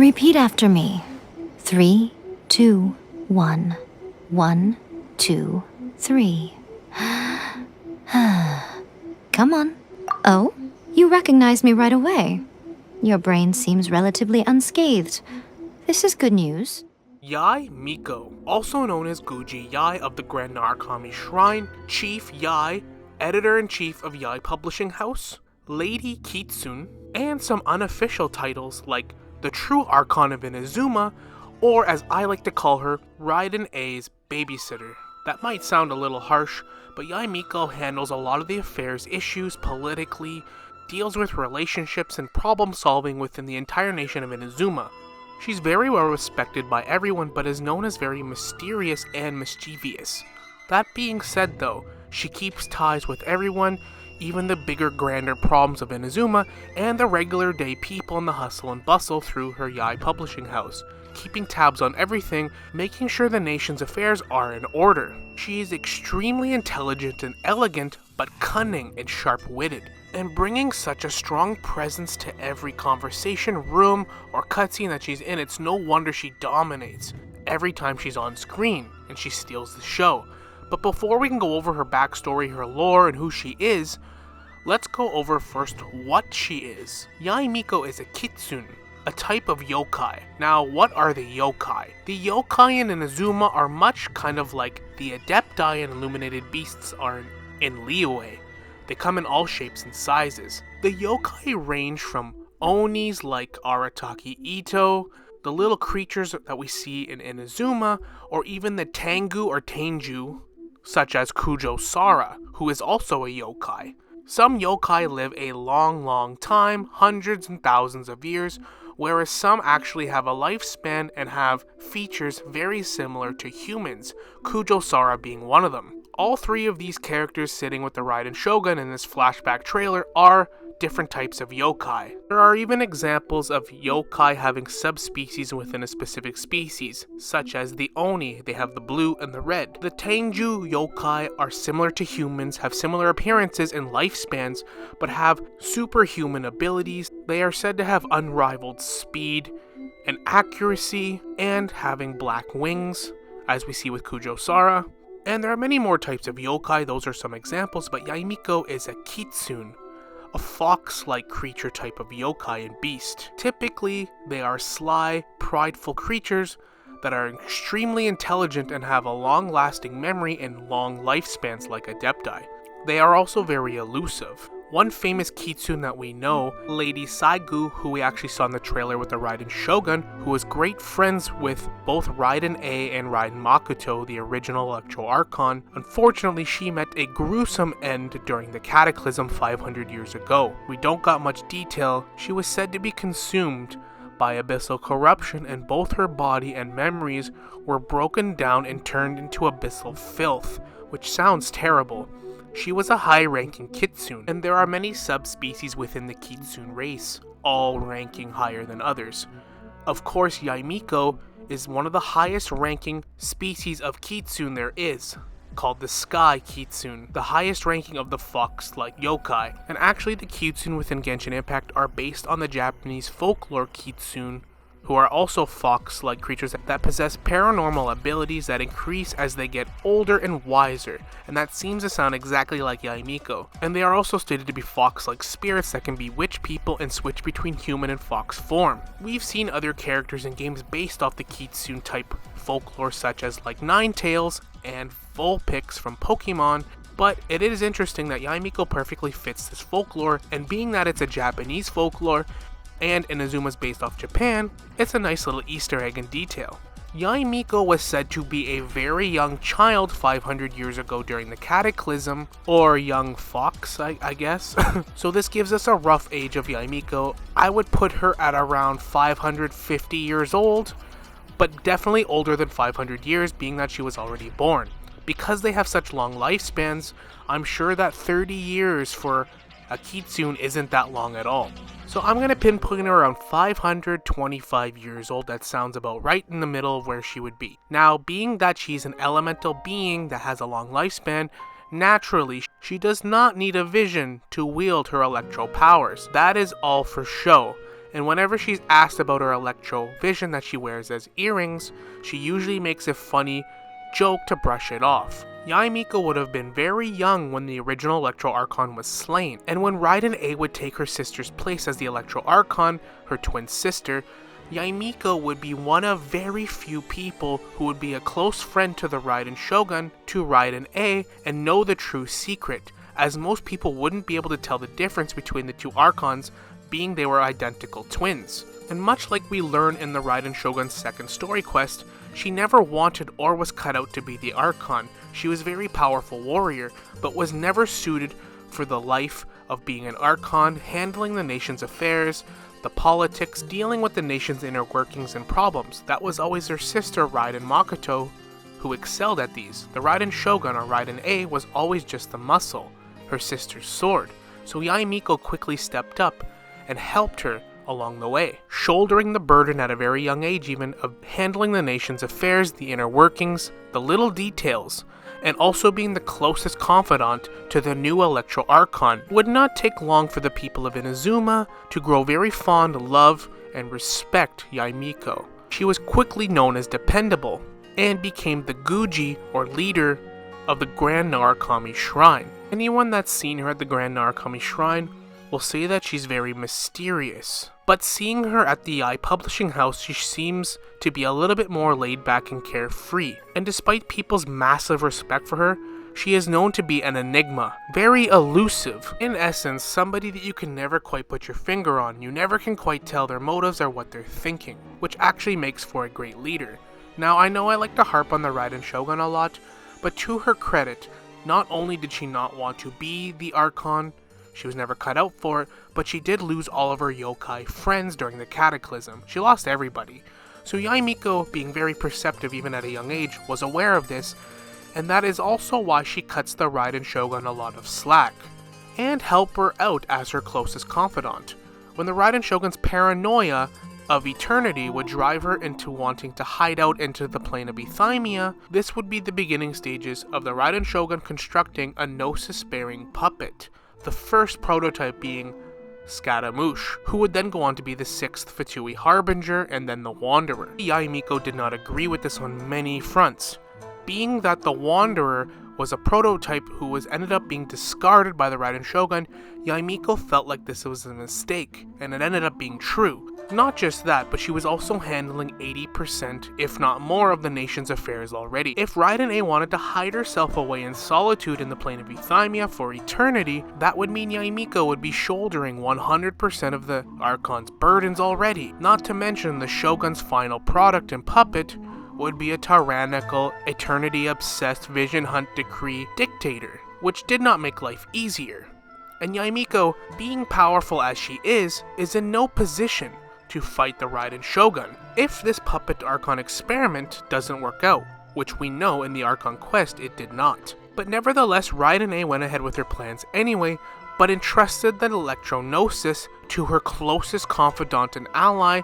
Repeat after me. 3, 2, 1. 1, 2, 3. Come on. Oh, you recognized me right away. Your brain seems relatively unscathed. This is good news. Yae Miko, also known as Guji Yae of the Grand Narukami Shrine, Chief Yae, Editor-in-Chief of Yae Publishing House, Lady Kitsune, and some unofficial titles like the True Archon of Inazuma, or as I like to call her, Raiden A's babysitter. That might sound a little harsh, but Yae Miko handles a lot of the affairs issues politically, deals with relationships and problem solving within the entire nation of Inazuma. She's very well respected by everyone, but is known as very mysterious and mischievous. That being said though, she keeps ties with everyone, even the bigger, grander problems of Inazuma, and the regular day people in the hustle and bustle through her Yae Publishing House, keeping tabs on everything, making sure the nation's affairs are in order. She is extremely intelligent and elegant, but cunning and sharp-witted, and bringing such a strong presence to every conversation, room, or cutscene that she's in, it's no wonder she dominates every time she's on screen, and she steals the show. But before we can go over her backstory, her lore, and who she is, let's go over first what she is. Yae Miko is a Kitsune, a type of yokai. Now, what are the yokai? The yokai in Inazuma are much kind of like the adepti and illuminated beasts are in Liyue. They come in all shapes and sizes. The yokai range from onis like Arataki Ito, the little creatures that we see in Inazuma, or even the Tengu or Tenju, such as Kujo Sara, who is also a yokai. Some yokai live a long time, hundreds and thousands of years, whereas some actually have a lifespan and have features very similar to humans, Kujo Sara being one of them. All three of these characters sitting with the Raiden Shogun in this flashback trailer are different types of yokai. There are even examples of yokai having subspecies within a specific species, such as the Oni, they have the blue and the red. The Tenju yokai are similar to humans, have similar appearances and lifespans, but have superhuman abilities. They are said to have unrivaled speed and accuracy, and having black wings, as we see with Kujo Sara. And there are many more types of yokai, those are some examples, but Yae Miko is a Kitsune, a fox-like creature type of yokai and beast. Typically, they are sly, prideful creatures that are extremely intelligent and have a long-lasting memory and long lifespans like adepti. They are also very elusive. One famous Kitsune that we know, Lady Saigu, who we actually saw in the trailer with the Raiden Shogun, who was great friends with both Raiden A and Raiden Makoto, the original Electro Archon. Unfortunately, she met a gruesome end during the Cataclysm 500 years ago. We don't got much detail. She was said to be consumed by abyssal corruption, and both her body and memories were broken down and turned into abyssal filth, which sounds terrible. She was a high-ranking Kitsune, and there are many subspecies within the Kitsune race, all ranking higher than others. Of course, Yae Miko is one of the highest-ranking species of Kitsune there is, called the Sky Kitsune, the highest ranking of the fox-like yokai. And actually, the Kitsune within Genshin Impact are based on the Japanese folklore Kitsune, who are also fox-like creatures that possess paranormal abilities that increase as they get older and wiser, and that seems to sound exactly like Yae Miko. And they are also stated to be fox-like spirits that can bewitch people and switch between human and fox form. We've seen other characters in games based off the Kitsune type folklore, such as like Ninetales and Vulpix from Pokemon, but it is interesting that Yae Miko perfectly fits this folklore, and being that it's a Japanese folklore, and Inazuma's based off Japan, it's a nice little Easter egg and detail. Yae Miko was said to be a very young child 500 years ago during the Cataclysm, or young fox, I guess. So this gives us a rough age of Yae Miko. I would put her at around 550 years old, but definitely older than 500 years, being that she was already born. Because they have such long lifespans, I'm sure that 30 years for a Kitsune isn't that long at all. So I'm going to pinpoint her around 525 years old. That sounds about right in the middle of where she would be. Now, being that she's an elemental being that has a long lifespan, naturally, she does not need a vision to wield her electro powers. That is all for show. and whenever she's asked about her electro vision that she wears as earrings, she usually makes a funny joke to brush it off. Yae Miko would have been very young when the original Electro Archon was slain, and when Raiden A would take her sister's place as the Electro Archon, her twin sister, Yae Miko would be one of very few people who would be a close friend to the Raiden Shogun, to Raiden A, and know the true secret, as most people wouldn't be able to tell the difference between the two Archons, being they were identical twins. And much like we learn in the Raiden Shogun's second story quest, she never wanted or was cut out to be the Archon. She was a very powerful warrior, but was never suited for the life of being an Archon, handling the nation's affairs, the politics, dealing with the nation's inner workings and problems. That was always her sister Raiden Makoto, who excelled at these. The Raiden Shogun, or Raiden A, was always just the muscle, her sister's sword. So Yae Miko quickly stepped up and helped her along the way, shouldering the burden at a very young age even of handling the nation's affairs, the inner workings, the little details, and also being the closest confidant to the new Electro Archon. It would not take long for the people of Inazuma to grow very fond, love, and respect Yae Miko. She was quickly known as dependable, and became the Guji, or leader, of the Grand Narukami Shrine. Anyone that's seen her at the Grand Narukami Shrine will say that she's very mysterious. But seeing her at the Yae Publishing House, she seems to be a little bit more laid back and carefree. And despite people's massive respect for her, she is known to be an enigma, very elusive. In essence, somebody that you can never quite put your finger on. You never can quite tell their motives or what they're thinking, which actually makes for a great leader. Now, I know I like to harp on the Raiden Shogun a lot, but to her credit, not only did she not want to be the Archon, she was never cut out for it, but she did lose all of her yokai friends during the Cataclysm. She lost everybody. So Yae Miko, being very perceptive even at a young age, was aware of this, and that is also why she cuts the Raiden Shogun a lot of slack, and help her out as her closest confidant. When the Raiden Shogun's paranoia of eternity would drive her into wanting to hide out into the plane of Euthymia, this would be the beginning stages of the Raiden Shogun constructing a Gnosis-bearing puppet, the first prototype being Scaramouche, who would then go on to be the 6th Fatui Harbinger and then the Wanderer. Yae Miko did not agree with this on many fronts, being that the Wanderer was a prototype who was ended up being discarded by the Raiden Shogun. Yae Miko felt like this was a mistake, and it ended up being true. Not just that, but she was also handling 80%, if not more, of the nation's affairs already. If Raiden A wanted to hide herself away in solitude in the plane of Euthymia for eternity, that would mean Yae Miko would be shouldering 100% of the Archon's burdens already. Not to mention the Shogun's final product and puppet would be a tyrannical, eternity-obsessed vision hunt decree dictator, which did not make life easier. And Yae Miko, being powerful as she is in no position to fight the Raiden Shogun if this puppet Archon experiment doesn't work out, which we know in the Archon quest it did not. But nevertheless, Raiden A went ahead with her plans anyway, but entrusted the Electro-Gnosis to her closest confidant and ally,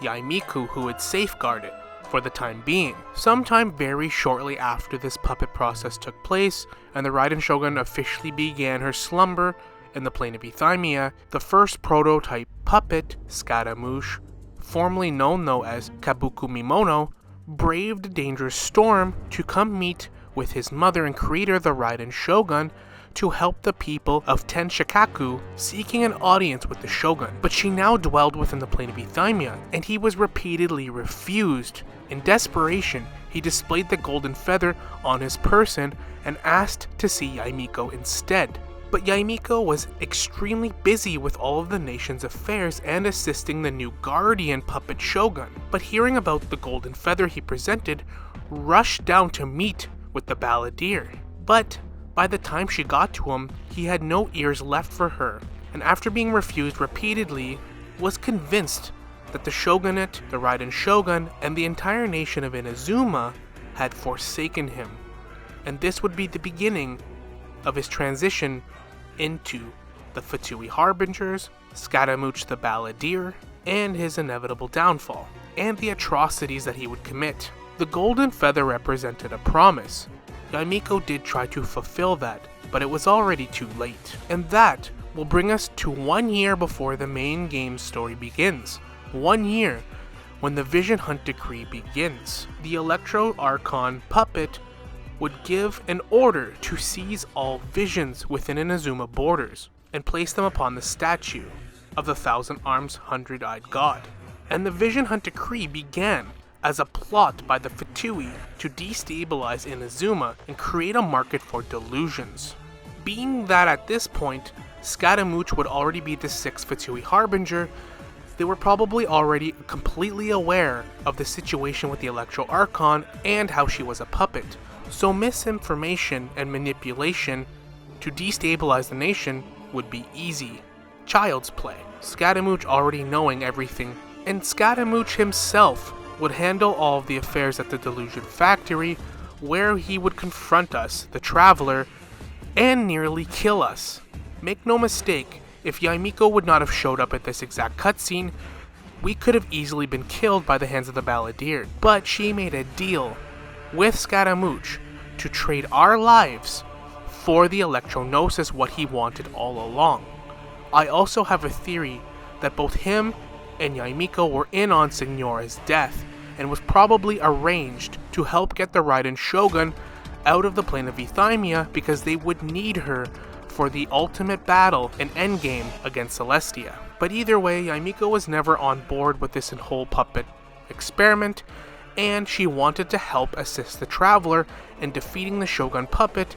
Yae Miko, who would safeguard it for the time being. Sometime very shortly after this puppet process took place, and the Raiden Shogun officially began her slumber in the plane of Euthymia, the first prototype puppet, Scaramouche, formerly known though as Kabuku Mimono, braved a dangerous storm to come meet with his mother and creator, the Raiden Shogun, to help the people of Tenshikaku, seeking an audience with the Shogun. But she now dwelled within the plane of Euthymia, and he was repeatedly refused. In desperation, he displayed the golden feather on his person and asked to see Yae Miko instead. But Yae Miko was extremely busy with all of the nation's affairs and assisting the new guardian puppet Shogun. But hearing about the golden feather he presented, rushed down to meet with the balladeer. But by the time she got to him, he had no ears left for her, and after being refused repeatedly, was convinced that the Shogunate, the Raiden Shogun, and the entire nation of Inazuma had forsaken him. And this would be the beginning of his transition into the Fatui Harbingers, Scaramouche the Balladeer, and his inevitable downfall, and the atrocities that he would commit. The golden feather represented a promise. Yae Miko did try to fulfill that, but it was already too late, and that will bring us to 1 year before the main game story begins. 1 year when the Vision Hunt Decree begins. The Electro Archon puppet would give an order to seize all visions within Inazuma borders and place them upon the statue of the Thousand Arms, Hundred-Eyed God. And the Vision Hunt Decree began as a plot by the Fatui to destabilize Inazuma and create a market for delusions. Being that at this point, Scaramouche would already be the 6th Fatui Harbinger, they were probably already completely aware of the situation with the Electro Archon and how she was a puppet. So misinformation and manipulation to destabilize the nation would be easy. Child's play. Scaramouche already knowing everything, and Scaramouche himself would handle all of the affairs at the Delusion Factory, where he would confront us, the Traveler, and nearly kill us. Make no mistake, if Yae Miko would not have showed up at this exact cutscene, we could have easily been killed by the hands of the Balladeer. But she made a deal with Scaramouche to trade our lives for the Electronosis, what he wanted all along. I also have a theory that both him and Yae Miko were in on Signora's death, and was probably arranged to help get the Raiden Shogun out of the plane of Euthymia because they would need her for the ultimate battle and endgame against Celestia. But either way, Yae Miko was never on board with this whole puppet experiment, and she wanted to help assist the Traveler in defeating the Shogun puppet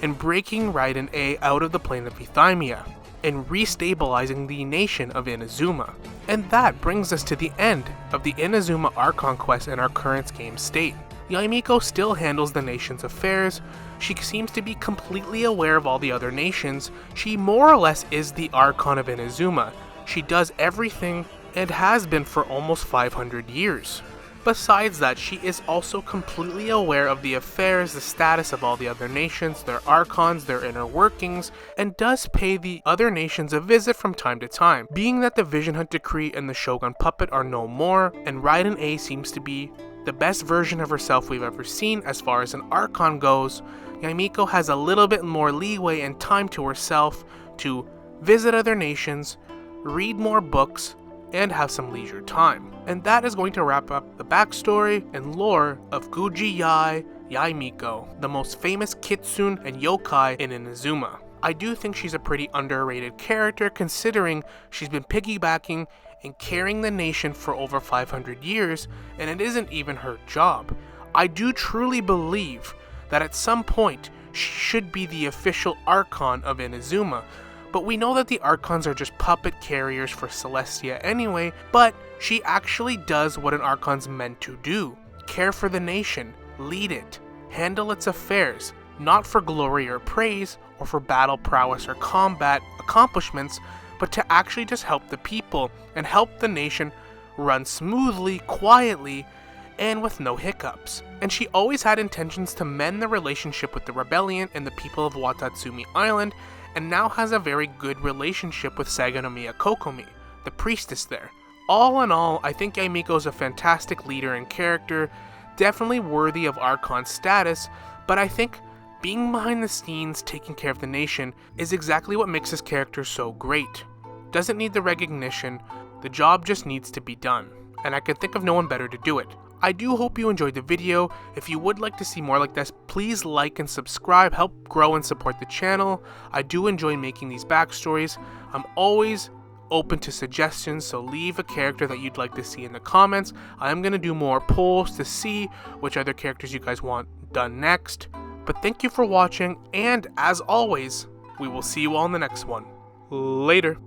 and breaking Raiden A out of the plane of Euthymia and restabilizing the nation of Inazuma. And that brings us to the end of the Inazuma Archon quest in our current game state. Yae Miko still handles the nation's affairs. She seems to be completely aware of all the other nations. She more or less is the Archon of Inazuma. She does everything and has been for almost 500 years. Besides that, she is also completely aware of the affairs, the status of all the other nations, their archons, their inner workings, and does pay the other nations a visit from time to time. Being that the Vision Hunt Decree and the Shogun puppet are no more, and Raiden A seems to be the best version of herself we've ever seen as far as an archon goes, Yae Miko has a little bit more leeway and time to herself to visit other nations, read more books, and have some leisure time. And that is going to wrap up the backstory and lore of Guji Yae Miko, the most famous Kitsune and yokai in Inazuma. I do think she's a pretty underrated character considering she's been piggybacking and carrying the nation for over 500 years, and it isn't even her job. I do truly believe that at some point she should be the official Archon of Inazuma, but we know that the Archons are just puppet carriers for Celestia anyway, but she actually does what an Archon's meant to do. Care for the nation, lead it, handle its affairs, not for glory or praise, or for battle prowess or combat accomplishments, but to actually just help the people and help the nation run smoothly, quietly, and with no hiccups. And she always had intentions to mend the relationship with the rebellion and the people of Watatsumi Island, and now has a very good relationship with Saganomiya Kokomi, the priestess there. All in all, I think Yae Miko is a fantastic leader and character, definitely worthy of Archon status, but I think being behind the scenes, taking care of the nation, is exactly what makes this character so great. Doesn't need the recognition, the job just needs to be done, and I can think of no one better to do it. I do hope you enjoyed the video. If you would like to see more like this, please like and subscribe, help grow and support the channel. I do enjoy making these backstories. I'm always open to suggestions, so leave a character that you'd like to see in the comments. I am going to do more polls to see which other characters you guys want done next. But thank you for watching, and as always, we will see you all in the next one. Later.